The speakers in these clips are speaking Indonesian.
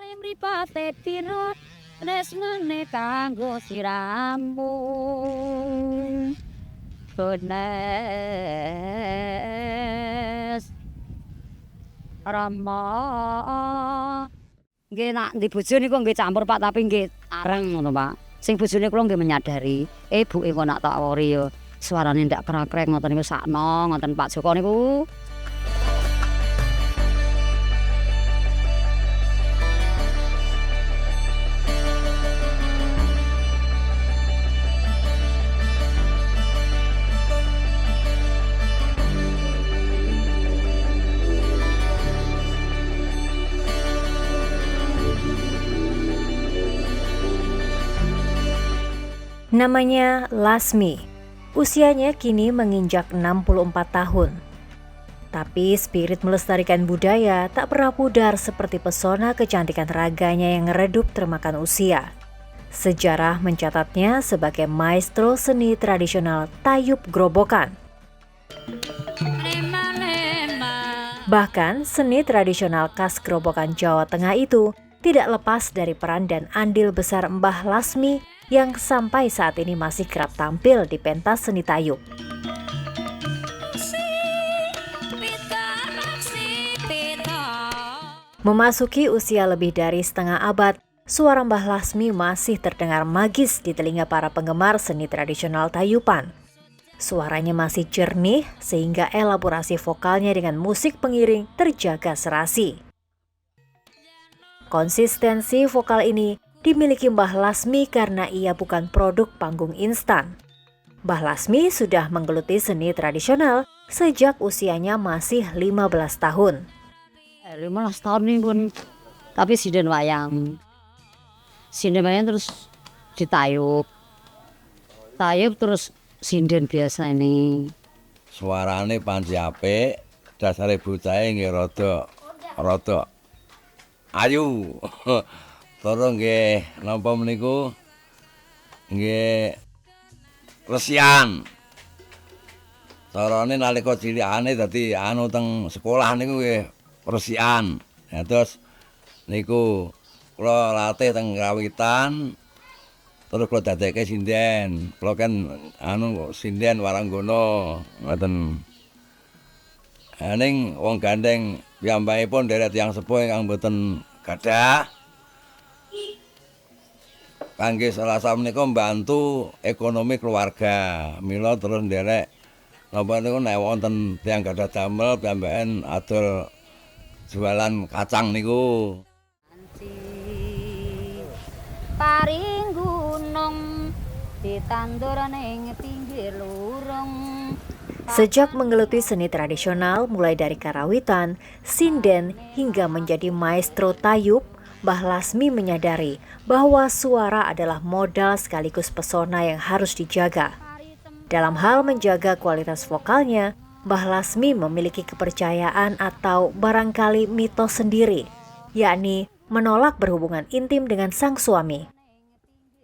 Mripate pira tresnane kanggo siramu Gones Rama nggih nak ndi bojo niku nggih campur Pak tapi nggih areng ngono Pak. Sing bojone kula nggih menyadari, ibuke kok nak tak wori ya suarane ndak krek-krek ngoten niku sakno ngoten Pak Joko niku. Namanya Lasmi. Usianya kini menginjak 64 tahun. Tapi spirit melestarikan budaya tak pernah pudar seperti pesona kecantikan raganya yang redup termakan usia. Sejarah mencatatnya sebagai maestro seni tradisional tayub grobokan. Bahkan seni tradisional khas Grobogan Jawa Tengah itu tidak lepas dari peran dan andil besar Mbah Lasmi yang sampai saat ini masih kerap tampil di pentas seni tayub. Memasuki usia lebih dari setengah abad, suara Mbah Lasmi masih terdengar magis di telinga para penggemar seni tradisional tayuban. Suaranya masih jernih sehingga elaborasi vokalnya dengan musik pengiring terjaga serasi. Konsistensi vokal ini dimiliki Mbah Lasmi karena ia bukan produk panggung instan. Mbah Lasmi sudah menggeluti seni tradisional sejak usianya masih 15 tahun. 15 tahun nih pun, tapi sinden wayang. Sinden wayang terus ditayub. Tayub terus sinden biasa ini. Suarane panci apik, dasare bocahe nggih rada ayu. Terus nggih napa meniku nggih resian. Carane nalika cilikane dadi anu teng sekolah niku nggih resian. Ya terus niku kula latih teng Kawitan. Terus kula dadekke sinden. Kula kan anu sinden waranggono ngoten. Ning wong gandeng piyambakipun deret tiyang sepuh ingkang boten gadah kangge salasa menika mbantu ekonomi keluarga. Mila terus nderek napa niku nek wonten tiyang gadah damel piyambaken adol jualan kacang niku. Paring gunung ditandur ning pinggir lurung. Sejak menggeluti seni tradisional mulai dari karawitan, sinden hingga menjadi maestro tayub, Mbah Lasmi menyadari bahwa suara adalah modal sekaligus pesona yang harus dijaga. Dalam hal menjaga kualitas vokalnya, Mbah Lasmi memiliki kepercayaan atau barangkali mitos sendiri, yakni menolak berhubungan intim dengan sang suami.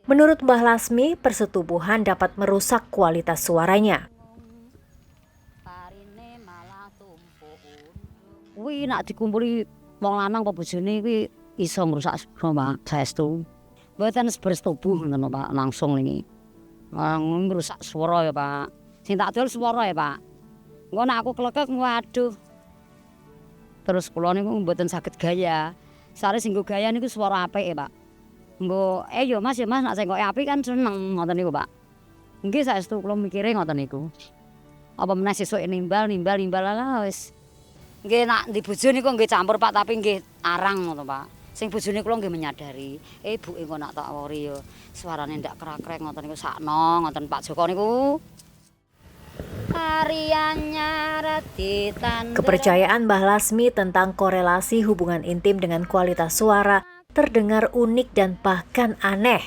Menurut Mbah Lasmi, persetubuhan dapat merusak kualitas suaranya. Kuwi nak dikumpuli wong lanang apa bojone kuwi iso ngrusak Pak saestu. Mboten bersetubuh ngoten Pak langsung niki. Ngrusak swara ya Pak. Sing tak dol swara ya Pak. Engko nek aku klekek waduh. Terus kula niku mboten saged gaya. Sare sing gaya niku swara apik ya Pak. Engko yo Mas nak sing kok apik kan seneng ngoten niku Pak. Nggih saestu kula mikire ngoten niku. Apa meneh sesuk nimbal lah wis. Nggih nak ndi bojo niku nggih campur Pak tapi nggih arang ngono Pak. Sing bojone kula nggih menyadari, ibuke kok nak tak wori ya suarane ndak krek-krek ngoten niku sakno ngoten Pak Joko niku. Kepercayaan Mbah Lasmi tentang korelasi hubungan intim dengan kualitas suara terdengar unik dan bahkan aneh.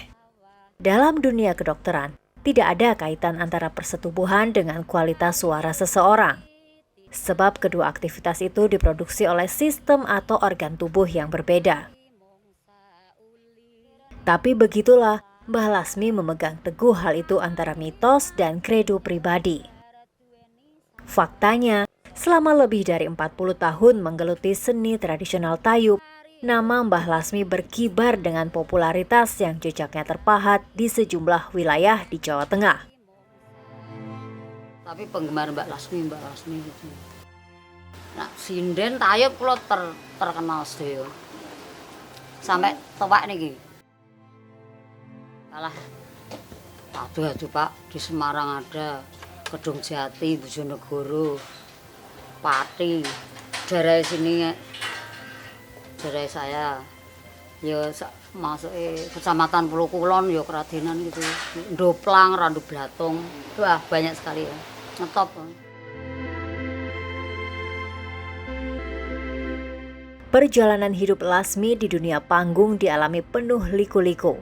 Dalam dunia kedokteran, tidak ada kaitan antara persetubuhan dengan kualitas suara seseorang. Sebab kedua aktivitas itu diproduksi oleh sistem atau organ tubuh yang berbeda. Tapi begitulah, Mbah Lasmi memegang teguh hal itu antara mitos dan kredo pribadi. Faktanya, selama lebih dari 40 tahun menggeluti seni tradisional tayub, nama Mbah Lasmi berkibar dengan popularitas yang jejaknya terpahat di sejumlah wilayah di Jawa Tengah. Tapi penggemar Mbak Lasmi gitu. Nah, sinden tayub kula terkenal sedaya. Sampai tuwek niki. Alah. Aduh Pak, di Semarang ada, Kedung Jati, Bojonegoro, Pati, daerah sini, daerah saya, ya masuk kecamatan Pulau Kulon, ya Keradenan gitu, Ndoplang, Randu Blatung, wah banyak sekali ya, ngetop. Perjalanan hidup Lasmi di dunia panggung dialami penuh liku-liku.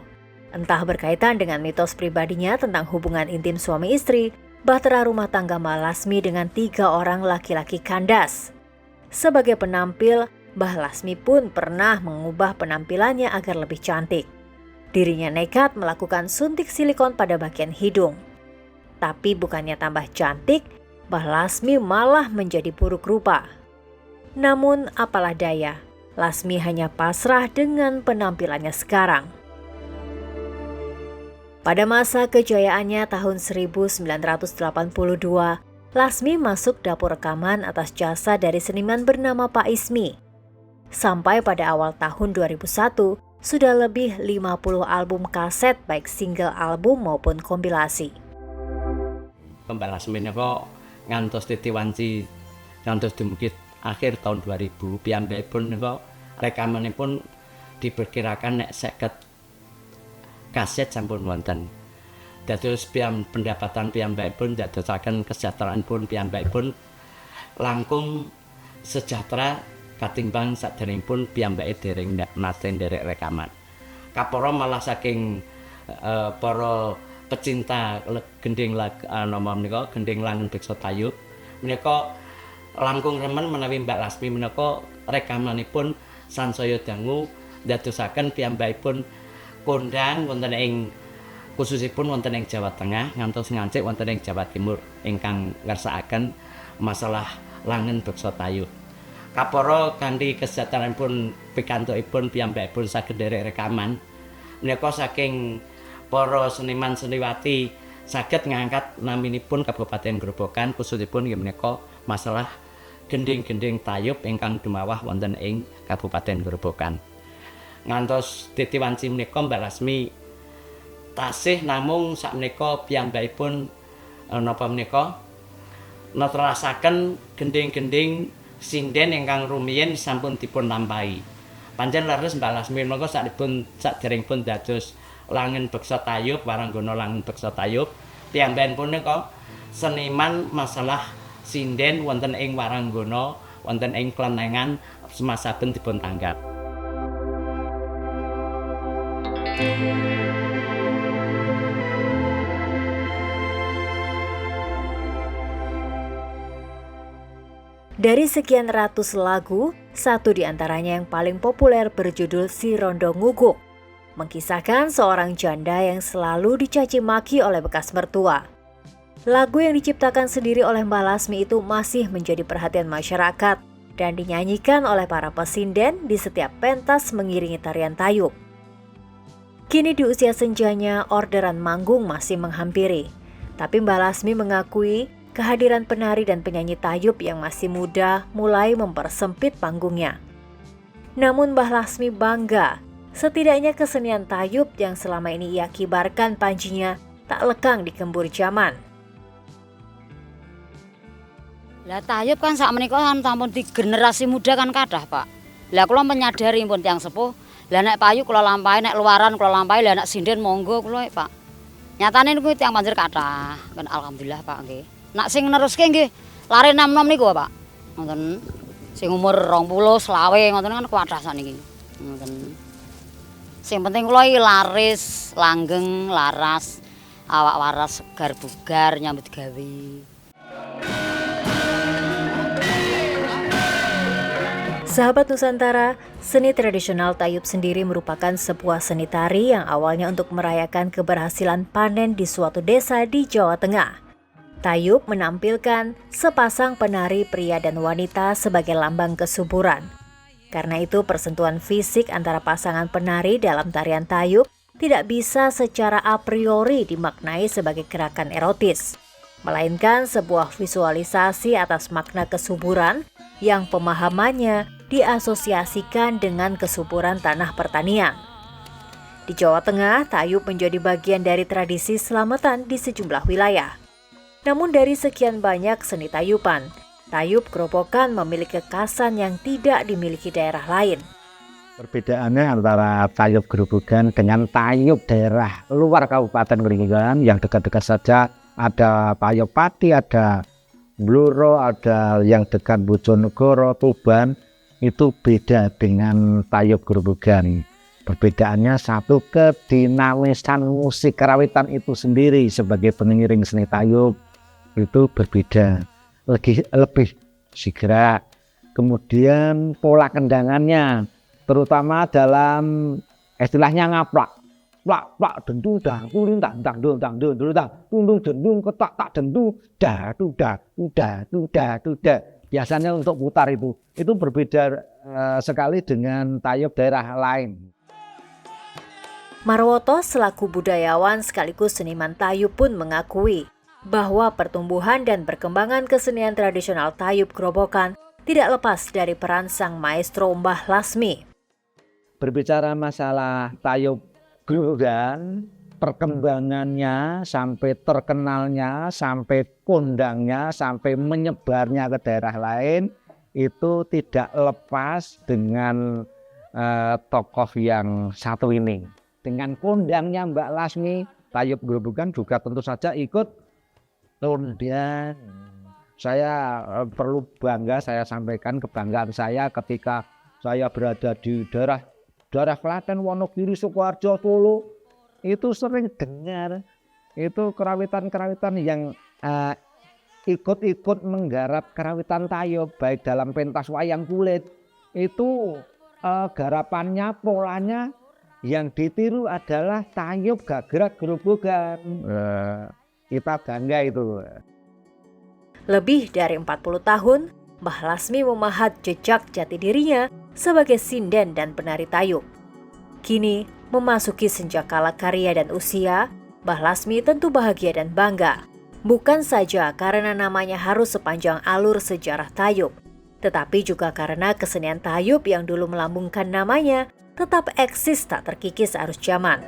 Entah berkaitan dengan mitos pribadinya tentang hubungan intim suami istri, bahtera rumah tangga Mbah Lasmi dengan 3 orang laki-laki kandas. Sebagai penampil, Mbah Lasmi pun pernah mengubah penampilannya agar lebih cantik. Dirinya nekat melakukan suntik silikon pada bagian hidung. Tapi bukannya tambah cantik, Mbah Lasmi malah menjadi buruk rupa. Namun apalah daya, Lasmi hanya pasrah dengan penampilannya sekarang. Pada masa kejayaannya tahun 1982, Lasmi masuk dapur rekaman atas jasa dari seniman bernama Pak Ismi. Sampai pada awal tahun 2001, sudah lebih 50 album kaset baik single album maupun kompilasi. Mbak Lasmi kok ngantos Titi Wanci ngantos dumugi akhir tahun 2000 piyambakipun niku rekamanipun diperkirakan nek 50 kaset sampun wonten. Dados pendapatan piyambakipun dadosaken kesejahteraanipun piyambakipun langkung sejahtera katimbang saderengipun piyambake dereng nate nderek rekaman. Kapara malah saking para pecinta gending nama menika gending Langen Beksa Tayub menika langkung remen menawi Mbak Lasmi menika rekamanipun sansaya dangu dadosaken piyambakipun kondang wonten ing khususipun wonten ing Jawa Tengah ngantos ngancik wonten ing Jawa Timur ingkang ngersakaken masalah Langen Beksa Tayub. Kapara kanthi kesejahteraanipun pikantukipun piyambakipun saged nderek rekaman menika saking para seniman seniwati saged ngangkat naminipun Kabupaten Grobogan khususipun inggih menika masalah gending-gending tayub ingkang dumawah wonten ing Kabupaten Grobogan. Ngantos Titi Wanci menika Mbak Lasmi tasih namung sakmenika piyambakipun napa menika netrasaken gending-gending sinden ingkang rumiyin sampun dipun lampahi. Pancen leres Mbak Lasmi menika saderengipun dados Langen Beksa Tayub, Waranggana Langen Beksa Tayub, piyambakipun menika seniman masalah sinden wonten ing Waranggana, wonten ing Klenengan semasaben dipun tanggap. Dari sekian ratus lagu, satu di antaranya yang paling populer berjudul Si Rondo Nguguk, mengkisahkan seorang janda yang selalu dicaci maki oleh bekas mertua. Lagu yang diciptakan sendiri oleh Mbah Lasmi itu masih menjadi perhatian masyarakat dan dinyanyikan oleh para pesinden di setiap pentas mengiringi tarian tayub. Kini di usia senjanya, orderan manggung masih menghampiri. Tapi Mbah Lasmi mengakui kehadiran penari dan penyanyi tayub yang masih muda mulai mempersempit panggungnya. Namun Mbah Lasmi bangga, setidaknya kesenian tayub yang selama ini ia kibarkan panjinya tak lekang di gembur zaman. Lah tayub kan sakmenika kan sampun di generasi muda kan kathah, Pak. Lah kula menyadari pun tiyang sepuh, lah nek payu kula lampahi, nek luaran kula lampahi, lah nek sinden monggo kula, Pak. Nyatane niku tiyang panjer kathah. Kan alhamdulillah, Pak nggih. Nak sing neruske nggih lare nom-nom niku, Pak. Ngoten. Sing umur 20, 20 ngoten kan kuwathah sakniki. Ngoten. Sing penting kula iki laris, langgeng, laras, awak waras, segar bugar nyambut gawe. Sahabat Nusantara, seni tradisional tayub sendiri merupakan sebuah seni tari yang awalnya untuk merayakan keberhasilan panen di suatu desa di Jawa Tengah. Tayub menampilkan sepasang penari pria dan wanita sebagai lambang kesuburan. Karena itu persentuhan fisik antara pasangan penari dalam tarian tayub tidak bisa secara a priori dimaknai sebagai gerakan erotis, melainkan sebuah visualisasi atas makna kesuburan yang pemahamannya diasosiasikan dengan kesuburan tanah pertanian. Di Jawa Tengah, tayub menjadi bagian dari tradisi selamatan di sejumlah wilayah. Namun dari sekian banyak seni tayuban, tayub Grobogan memiliki kekhasan yang tidak dimiliki daerah lain. Perbedaannya antara tayub Grobogan dengan tayub daerah luar Kabupaten Grobogan yang dekat-dekat saja, ada Tayub Pati, ada Bluro, ada yang dekat Bojonegoro, Tuban, itu beda dengan tayub Grobogan. Perbedaannya satu, kedinamisan musik karawitan itu sendiri sebagai pengiring seni tayub itu berbeda, lebih segera. Kemudian pola kendangannya, terutama dalam istilahnya ngaplak, plak dendu dah kuling tak dang dang dang dang tundung dendung ketak tak dendu dah tuda. Biasanya untuk putar itu berbeda sekali dengan tayub daerah lain. Marwoto selaku budayawan sekaligus seniman tayub pun mengakui bahwa pertumbuhan dan perkembangan kesenian tradisional tayub Grobogan tidak lepas dari peran sang maestro Mbah Lasmi. Berbicara masalah tayub Grobogan, perkembangannya sampai terkenalnya, sampai kondangnya, sampai menyebarnya ke daerah lain, itu tidak lepas dengan tokoh yang satu ini. Dengan kondangnya Mbak Lasmi, tayub Grobogan juga tentu saja ikut kondang. Saya perlu bangga, saya sampaikan kebanggaan saya ketika saya berada di daerah Klaten, Wonogiri, Sukoharjo, Solo, itu sering dengar itu kerawitan-kerawitan yang ikut-ikut menggarap kerawitan tayub, baik dalam pentas wayang kulit. Itu garapannya, polanya yang ditiru adalah tayub Gagrak Grobogan. Kita bangga itu. Lebih dari 40 tahun, Mbah Lasmi memahat jejak jati dirinya sebagai sinden dan penari tayub. Kini, memasuki senjakala karya dan usia, Mbah Lasmi tentu bahagia dan bangga. Bukan saja karena namanya harus sepanjang alur sejarah tayub, tetapi juga karena kesenian tayub yang dulu melambungkan namanya tetap eksis tak terkikis arus zaman.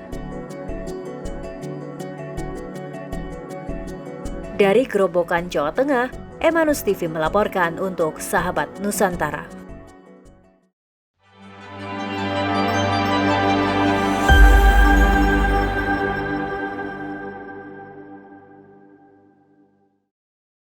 Dari Grobogan, Jawa Tengah, Emanus TV melaporkan untuk Sahabat Nusantara.